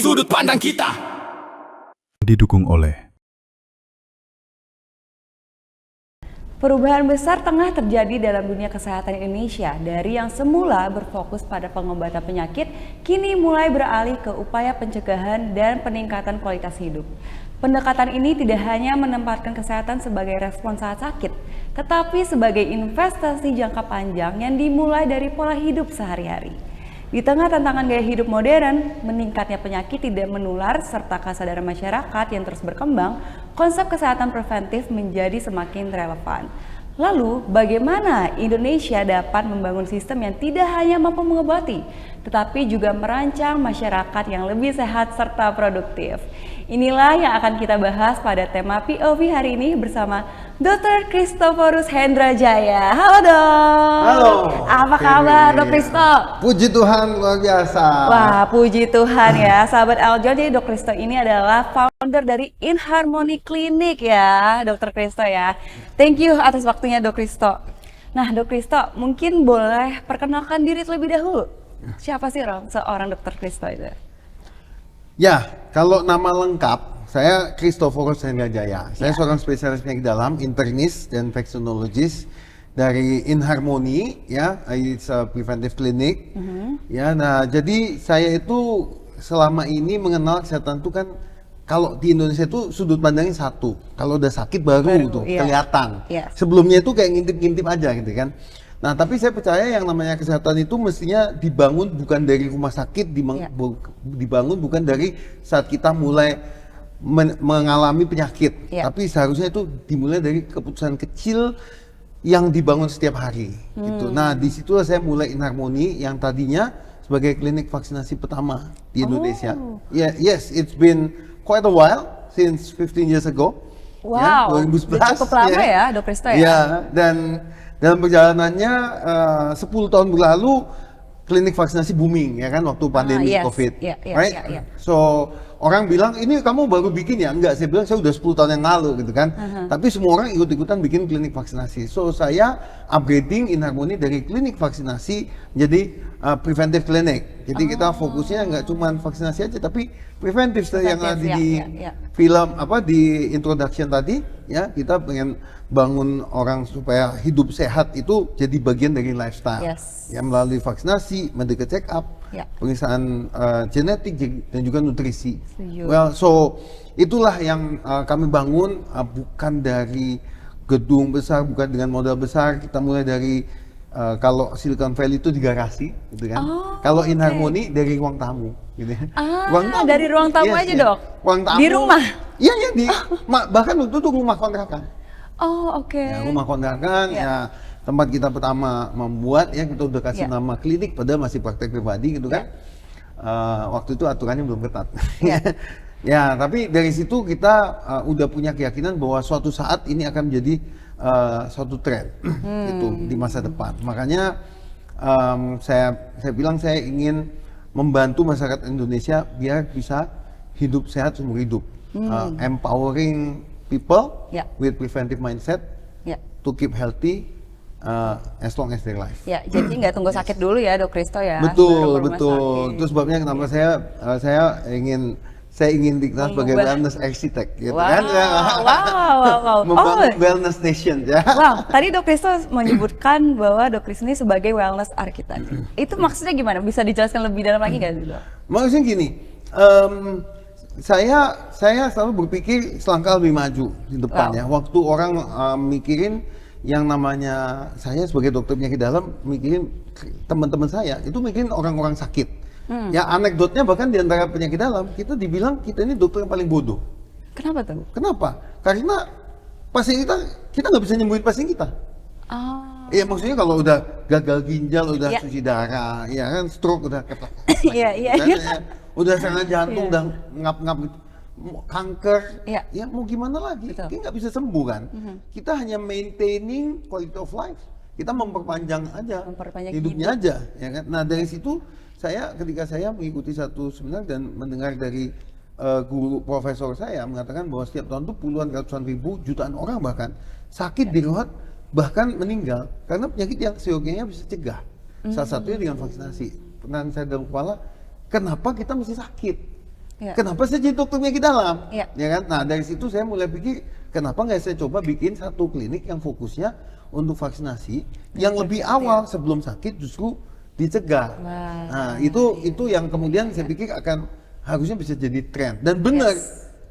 sudut pandang kita. Didukung oleh Perubahan besar tengah terjadi dalam dunia kesehatan Indonesia. Dari yang semula berfokus pada pengobatan penyakit, kini mulai beralih ke upaya pencegahan dan peningkatan kualitas hidup. Pendekatan ini tidak hanya menempatkan kesehatan sebagai respons saat sakit, tetapi sebagai investasi jangka panjang yang dimulai dari pola hidup sehari-hari. Di tengah tantangan gaya hidup modern, meningkatnya penyakit tidak menular, serta kesadaran masyarakat yang terus berkembang, konsep kesehatan preventif menjadi semakin relevan. Lalu, bagaimana Indonesia dapat membangun sistem yang tidak hanya mampu mengobati, tetapi juga merancang masyarakat yang lebih sehat serta produktif? Inilah yang akan kita bahas pada tema POV hari ini bersama Dr. Christoforus Hendra Jaya. Halo dok. Halo. Apa kabar dok Christo? Puji Tuhan, luar biasa. Wah, puji Tuhan ya. Sahabat Aljon, jadi dok Christo ini adalah founder dari InHarmony Clinic ya, Dr. Christo ya. Thank you atas waktunya dok Christo. Nah dok Christo, mungkin boleh perkenalkan diri terlebih dahulu. Siapa sih seorang Dr. Christo itu? Ya, kalau nama lengkap, saya Christoforus Hendra Jaya. Saya seorang spesialis penyakit dalam, internis dan infectionologist dari InHarmony, ya, it's a preventive clinic. Ya, nah jadi saya itu selama ini mengenal kesehatan itu kan, kalau di Indonesia itu sudut pandangnya satu, kalau udah sakit baru tuh kelihatan. Sebelumnya itu kayak ngintip-ngintip aja gitu kan. Nah, tapi saya percaya yang namanya kesehatan itu mestinya dibangun bukan dari rumah sakit, dibangun bukan dari saat kita mulai mengalami penyakit, tapi seharusnya itu dimulai dari keputusan kecil yang dibangun setiap hari. Gitu. Nah, disitulah saya mulai InHarmony yang tadinya sebagai klinik vaksinasi pertama di Indonesia. Yes, it's been quite a while since 15 years ago. Wow, ya, 2011. Cukup lama ya, Dok Christo ya? Ya, dan dalam perjalanannya 10 tahun berlalu klinik vaksinasi booming ya kan waktu pandemi COVID, right? So orang bilang ini kamu baru bikin ya? Enggak, saya bilang saya udah 10 tahun yang lalu gitu kan. Tapi semua orang ikut-ikutan bikin klinik vaksinasi. So saya upgrading InHarmony dari klinik vaksinasi menjadi preventive clinic. Jadi kita fokusnya nggak cuma vaksinasi aja, tapi preventif yang ada di film di introduction tadi ya, kita pengen bangun orang supaya hidup sehat itu jadi bagian dari lifestyle ya, melalui vaksinasi, medical check up, pemeriksaan genetik dan juga nutrisi. Well, so itulah yang kami bangun, bukan dari gedung besar, bukan dengan modal besar. Kita mulai dari kalau Silicon Valley itu di garasi gitu kan. Kalau InHarmony dari ruang tamu gitu ya. Ruang tamu. Dari ruang tamu aja dok? Ruang tamu. Di rumah? Iya, bahkan itu tuh rumah kontrakan. Ya, rumah kontrakan ya, tempat kita pertama membuat ya, kita udah kasih nama klinik padahal masih praktek pribadi gitu kan. Waktu itu aturannya belum ketat. Ya, tapi dari situ kita udah punya keyakinan bahwa suatu saat ini akan menjadi suatu tren itu di masa depan. Makanya saya bilang saya ingin membantu masyarakat Indonesia biar bisa hidup sehat seumur hidup, empowering people with preventive mindset to keep healthy as long as their life. Ya, jadi nggak tunggu sakit dulu ya dok Christo ya. Betul. Itu sebabnya kenapa saya ingin dikenal sebagai wellness architect gitu kan. Wow. Membangun wellness nation ya. Wow, tadi Dok Christo menyebutkan bahwa Dok Christo ini sebagai wellness architect. Itu maksudnya gimana? Bisa dijelaskan lebih dalam lagi nggak Dok? Maksudnya gini, saya selalu berpikir selangkah lebih maju di depan ya. Waktu orang mikirin yang namanya, saya sebagai dokter penyakit dalam mikirin teman-teman saya, itu mikirin orang-orang sakit. Ya, anekdotnya bahkan di antara penyakit dalam kita dibilang kita ini dokter yang paling bodoh. Kenapa tuh? Kenapa? Karena pasien kita nggak bisa nyembuhin pasien kita. Iya, maksudnya kalau udah gagal ginjal, udah cuci darah, ya kan, stroke udah ketak. Udah serangan jantung, udah ngap-ngap gitu. Kanker, ya mau gimana lagi? Kita nggak bisa sembuh kan? Kita hanya maintaining quality of life. Kita memperpanjang aja hidupnya aja, ya kan? Nah, dari situ ketika saya mengikuti satu seminar dan mendengar dari guru profesor saya mengatakan bahwa setiap tahun itu puluhan, ratusan ribu, jutaan orang bahkan sakit dirawat, bahkan meninggal karena penyakit yang seyogianya bisa cegah. Salah satunya dengan vaksinasi. Pertanyaan saya dalam kepala, kenapa kita mesti sakit? Kenapa saya jadi dokter penyakit dalam? Ya kan? Nah dari situ saya mulai pikir, kenapa nggak saya coba bikin satu klinik yang fokusnya untuk vaksinasi yang lebih awal sebelum sakit justru dicegah. Nah itu yang kemudian saya pikir akan harusnya bisa jadi tren dan benar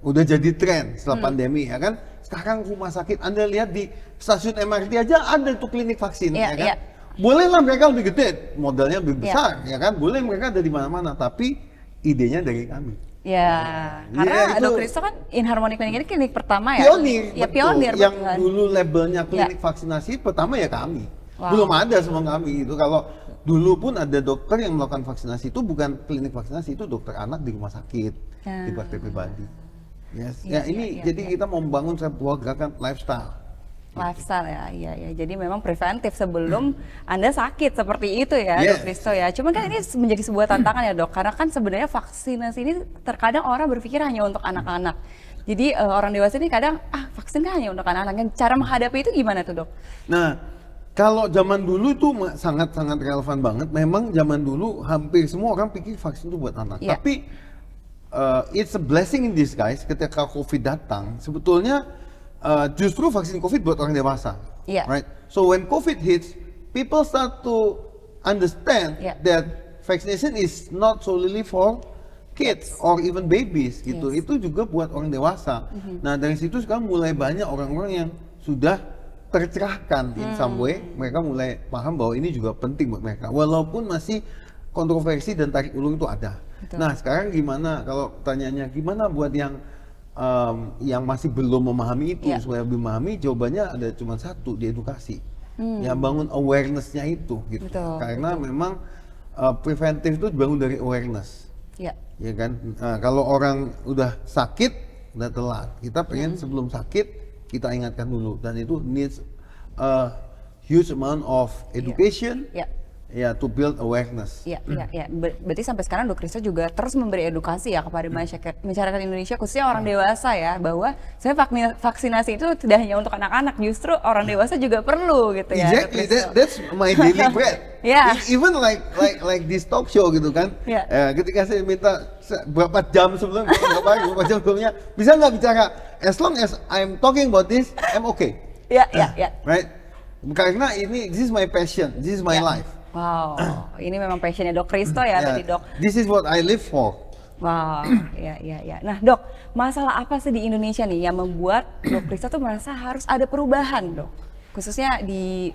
udah jadi tren setelah pandemi ya kan. Sekarang rumah sakit Anda lihat di stasiun MRT aja ada tuh klinik vaksin ya kan. Bolehlah mereka lebih gede, modalnya lebih besar ya kan. Boleh mereka ada di mana-mana, tapi idenya dari kami. Karena Dok Risto kan Inharmony Clinic ini klinik pertama ya. Pionir. Yang dulu labelnya klinik vaksinasi pertama ya kami. Belum ada semua kami itu. Kalau dulu pun ada dokter yang melakukan vaksinasi itu bukan klinik vaksinasi, itu dokter anak di rumah sakit, di praktek pribadi. Jadi kita mau membangun sebuah gerakan lifestyle. Ya. Jadi memang preventif sebelum Anda sakit seperti itu ya, Dok Risto ya. Cuman kan ini menjadi sebuah tantangan ya, Dok. Karena kan sebenarnya vaksinasi ini terkadang orang berpikir hanya untuk anak-anak. Jadi orang dewasa ini kadang vaksin kan hanya untuk anak-anak. Cara menghadapi itu gimana tuh, Dok? Nah, kalau zaman dulu itu sangat-sangat relevan banget. Memang zaman dulu hampir semua orang pikir vaksin itu buat anak. Tapi it's a blessing in disguise ketika COVID datang. Sebetulnya justru vaksin COVID buat orang dewasa, right? So when COVID hits, people start to understand that vaccination is not solely for kids or even babies, gitu. Itu juga buat orang dewasa. Nah dari situ sekarang mulai banyak orang-orang yang sudah tercerahkan in some way. Mereka mulai paham bahwa ini juga penting buat mereka, walaupun masih kontroversi dan tarik ulur itu ada. Nah sekarang gimana kalau pertanyaannya gimana buat yang masih belum memahami itu supaya lebih memahami, jawabannya ada cuma satu, diedukasi. Ya bangun awareness-nya itu gitu. Karena memang preventif itu dibangun dari awareness. Ya kan? Kalau orang udah sakit udah telat. Kita pengen sebelum sakit kita ingatkan dulu, dan itu needs a huge amount of education. To build awareness. Berarti sampai sekarang Dok Risto juga terus memberi edukasi ya kepada masyarakat Indonesia, khususnya orang dewasa ya, bahwa sebenarnya vaksinasi itu tidak hanya untuk anak-anak, justru orang dewasa juga perlu gitu ya. Exactly, that's my daily bread. Even like this talk show gitu kan. Ketika saya minta berapa jam sebelumnya, bisa nggak bicara? As long as I'm talking about this, I'm okay. Right? Karena this is my passion, this is my life. Wow, ini memang passionnya Dok Risto ya tadi, Dok. This is what I live for. Wow, ya. Nah, Dok, masalah apa sih di Indonesia nih yang membuat Dok Risto tuh merasa harus ada perubahan, Dok? Khususnya di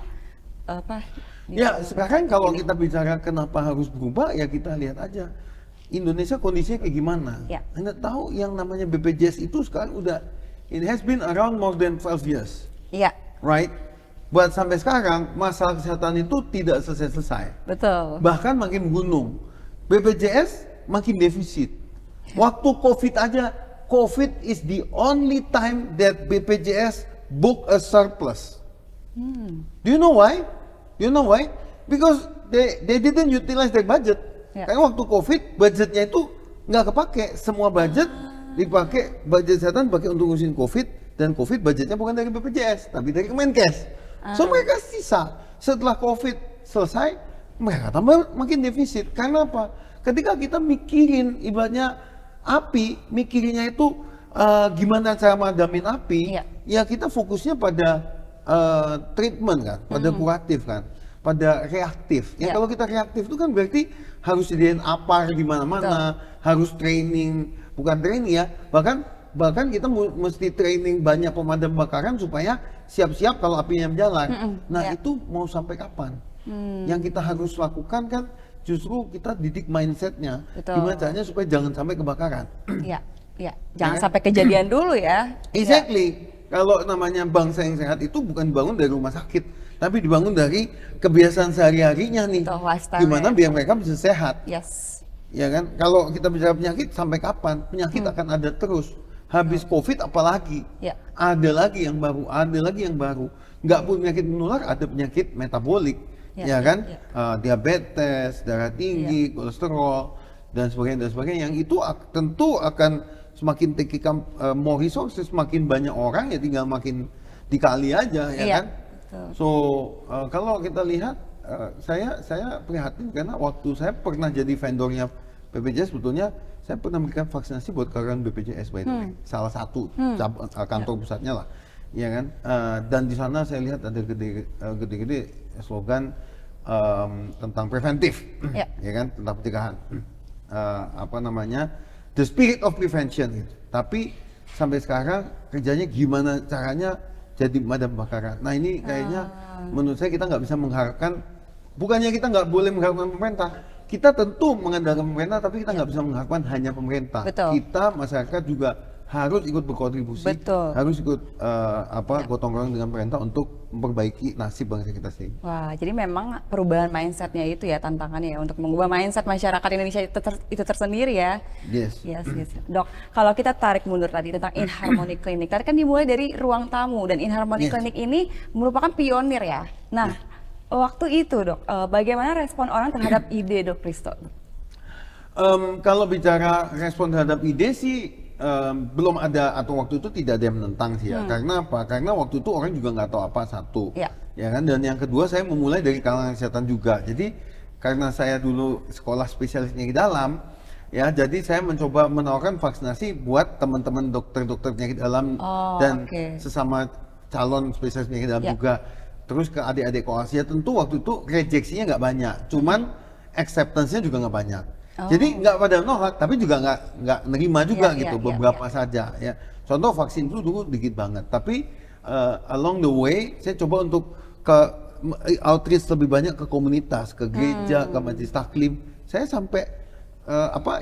sekarang kalau kita bicara kenapa harus berubah, ya kita lihat aja Indonesia kondisinya kayak gimana. Anda tahu yang namanya BPJS itu sekarang it has been around more than 12 years. Right? Buat sampai sekarang masalah kesehatan itu tidak selesai-selesai. Betul. Bahkan makin gunung. BPJS makin defisit. Waktu COVID aja, COVID is the only time that BPJS book a surplus. Do you know why? Because they didn't utilize their budget. Karena waktu COVID budgetnya itu nggak kepake. Semua budget dipakai, budget kesehatan dipakai untuk ngurusin COVID, dan COVID budgetnya bukan dari BPJS tapi dari Kemenkes. So mereka sisa. Setelah COVID selesai, mereka tambah makin defisit. Karena apa? Ketika kita mikirin ibaratnya api, mikirinnya itu gimana cara madamin api, ya kita fokusnya pada treatment kan, pada kuratif kan, pada reaktif. Kalau kita reaktif itu kan berarti harus sediain apar di mana-mana, harus training, bukan training ya, bahkan kita mesti training banyak pemadam kebakaran supaya siap-siap kalau apinya berjalan. Itu mau sampai kapan? Yang kita harus lakukan kan justru kita didik mindsetnya, gimana caranya supaya jangan sampai kebakaran. Jangan sampai kejadian dulu ya. Exactly. Kalau namanya bangsa yang sehat itu bukan dibangun dari rumah sakit, tapi dibangun dari kebiasaan sehari-harinya nih. Gimana biar mereka bisa sehat. Ya kan? Kalau kita bicara penyakit, sampai kapan? Penyakit akan ada terus. Habis COVID apalagi? Ada lagi yang baru, Nggak pun penyakit menular, ada penyakit metabolik, kan? Diabetes, darah tinggi, kolesterol, dan sebagainya. Yang itu tentu akan semakin take more resources, semakin banyak orang ya tinggal makin dikali aja, ya kan? So kalau kita lihat, saya prihatin karena waktu saya pernah jadi vendornya BPJS, sebetulnya saya pernah memberikan vaksinasi buat karyawan BPJS by the way, salah satu kantor pusatnya lah, ya kan. Dan di sana saya lihat ada gede-gede slogan tentang preventif, ya kan, tentang pencegahan, the spirit of prevention gitu. Tapi sampai sekarang kerjanya gimana caranya jadi pemadam kebakaran. Nah ini kayaknya menurut saya kita nggak bisa mengharapkan, bukannya kita nggak boleh mengharapkan pemerintah, kita tentu mengandalkan pemerintah, tapi kita nggak bisa mengharapkan hanya pemerintah. Betul. Kita masyarakat juga harus ikut berkontribusi, Betul. harus ikut gotong royong dengan pemerintah untuk memperbaiki nasib bangsa kita sendiri. Wah, jadi memang perubahan mindsetnya itu ya tantangannya ya, untuk mengubah mindset masyarakat Indonesia itu tersendiri ya. Yes. Dok, kalau kita tarik mundur tadi tentang InHarmony Clinic, tadi kan dimulai dari ruang tamu, dan InHarmony Clinic ini merupakan pionir ya. Nah, waktu itu dok, bagaimana respon orang terhadap ide Dok Christo? Kalau bicara respon terhadap ide sih, belum ada, atau waktu itu tidak ada yang menentang sih ya. Karena apa? Karena waktu itu orang juga nggak tahu apa satu, ya kan. Dan yang kedua, saya memulai dari kalangan kesehatan juga. Jadi karena saya dulu sekolah spesialis penyakit dalam, ya, jadi saya mencoba menawarkan vaksinasi buat teman-teman dokter-dokter penyakit dalam dan sesama calon spesialis penyakit dalam juga. Terus ke adik-adik koas, ya tentu waktu itu rejeksinya nggak banyak, cuman acceptance-nya juga nggak banyak. Jadi nggak pada nolak, tapi juga nggak nerima juga gitu, beberapa saja ya. Contoh vaksin dulu dikit banget, tapi along the way saya coba untuk ke outreach lebih banyak ke komunitas, ke gereja, ke majelis taklim. Saya sampai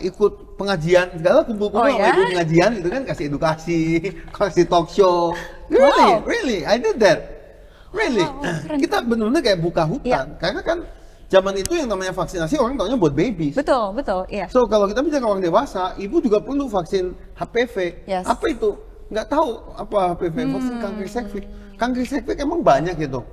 ikut pengajian segala, kumpul-kumpul ikut pengajian gitu kan, kasih edukasi, kasih talk show. Really, I did that. Really, kita benar-benar kayak buka hutan, karena kan zaman itu yang namanya vaksinasi orang taunya buat babies. Betul, iya. So kalau kita bicara orang dewasa, ibu juga perlu vaksin HPV. Apa itu? Nggak tahu apa HPV, vaksin kanker cervix. Kanker cervix emang banyak gitu.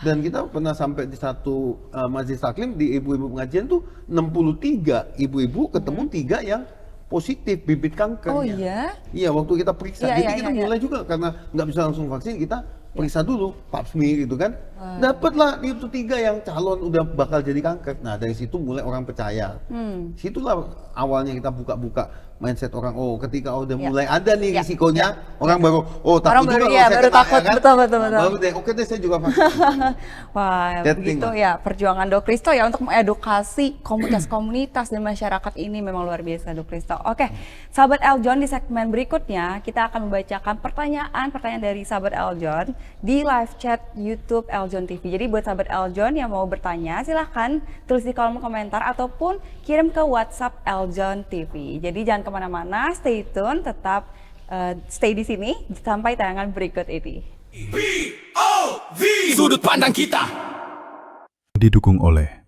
Dan kita pernah sampai di satu majelis taklim di ibu-ibu pengajian tuh 63 ibu-ibu ketemu 3 yang positif bibit kankernya. Oh iya? Iya, waktu kita periksa. Jadi kita mulai juga, karena nggak bisa langsung vaksin, kita periksa dulu pap smear gitu kan. Dapatlah itu 3 yang calon udah bakal jadi kanker. Nah dari situ mulai orang percaya. Situlah awalnya kita buka-buka mindset orang. Oh, ketika udah mulai ada nih risikonya, orang baru takut juga. Baru takut, kan? Betul. Baru deh, oke deh saya juga vaksin. Wah, begitu ya perjuangan Dok Christo ya untuk mengedukasi komunitas-komunitas dan masyarakat ini memang luar biasa Dok Christo. Oke, sahabat Eljon, di segmen berikutnya kita akan membacakan pertanyaan dari sahabat Eljon di live chat YouTube Eljon TV. Jadi buat sahabat Eljon yang mau bertanya, silahkan tulis di kolom komentar ataupun kirim ke WhatsApp Eljon TV. Jadi jangan kemana-mana, stay tune, tetap stay di sini sampai tayangan berikut ini. POV Sudut Pandang Kita Didukung oleh